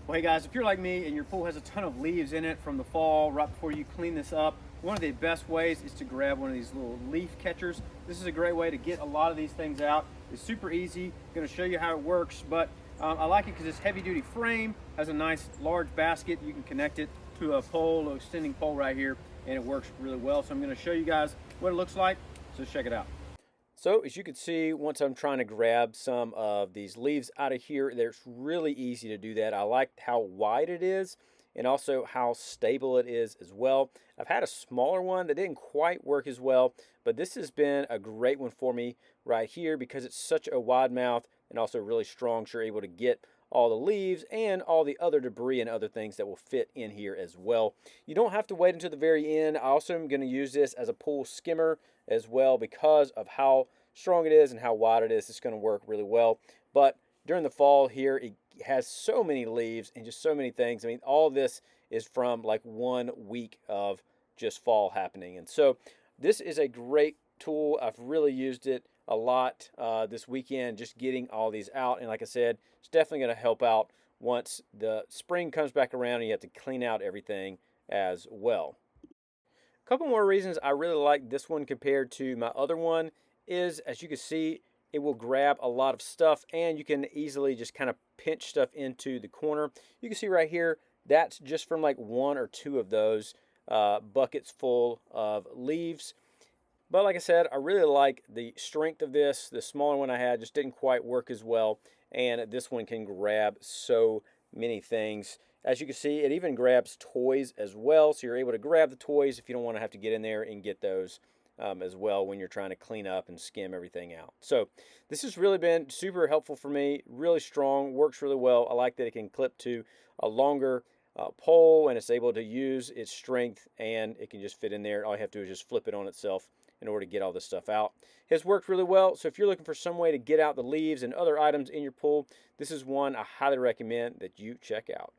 Well, hey guys, if you're like me and your pool has a ton of leaves in it from the fall, right before you clean this up, one of the best ways is to grab one of these little leaf catchers. This is a great way to get a lot of these things out. It's super easy. I'm going to show you how it works, but I like it because it's heavy duty frame, has a nice large basket. You can connect it to a pole, an extending pole right here, and it works really well. So I'm going to show you guys what it looks like, so check it out. So as you can see, once I'm trying to grab some of these leaves out of here, it's really easy to do that. I like how wide it is and also how stable it is as well. I've had a smaller one that didn't quite work as well, but this has been a great one for me right here because it's such a wide mouth and also really strong, so you're able to get all the leaves and all the other debris and other things that will fit in here as well. You don't have to wait until the very end. I also am going to use this as a pool skimmer as well because of how strong it is and how wide it is. It's going to work really well. But during the fall here, it has so many leaves and just so many things. I mean, all this is from like 1 week of just fall happening. And so this is a great tool. I've really used it a lot this weekend, just getting all these out. And like I said, it's definitely going to help out once the spring comes back around and you have to clean out everything as well. A couple more reasons I really like this one compared to my other one is, as you can see, it will grab a lot of stuff and you can easily just kind of pinch stuff into the corner. You can see right here, that's just from like 1 or 2 of those buckets full of leaves. But like I said, I really like the strength of this. The smaller one I had just didn't quite work as well, and this one can grab so many things. As you can see, it even grabs toys as well, so you're able to grab the toys if you don't want to have to get in there and get those as well when you're trying to clean up and skim everything out. So this has really been super helpful for me, really strong, works really well. I like that it can clip to a longer pole and it's able to use its strength and it can just fit in there. All you have to do is just flip it on itself in order to get all this stuff out. It has worked really well, so if you're looking for some way to get out the leaves and other items in your pool, this is one I highly recommend that you check out.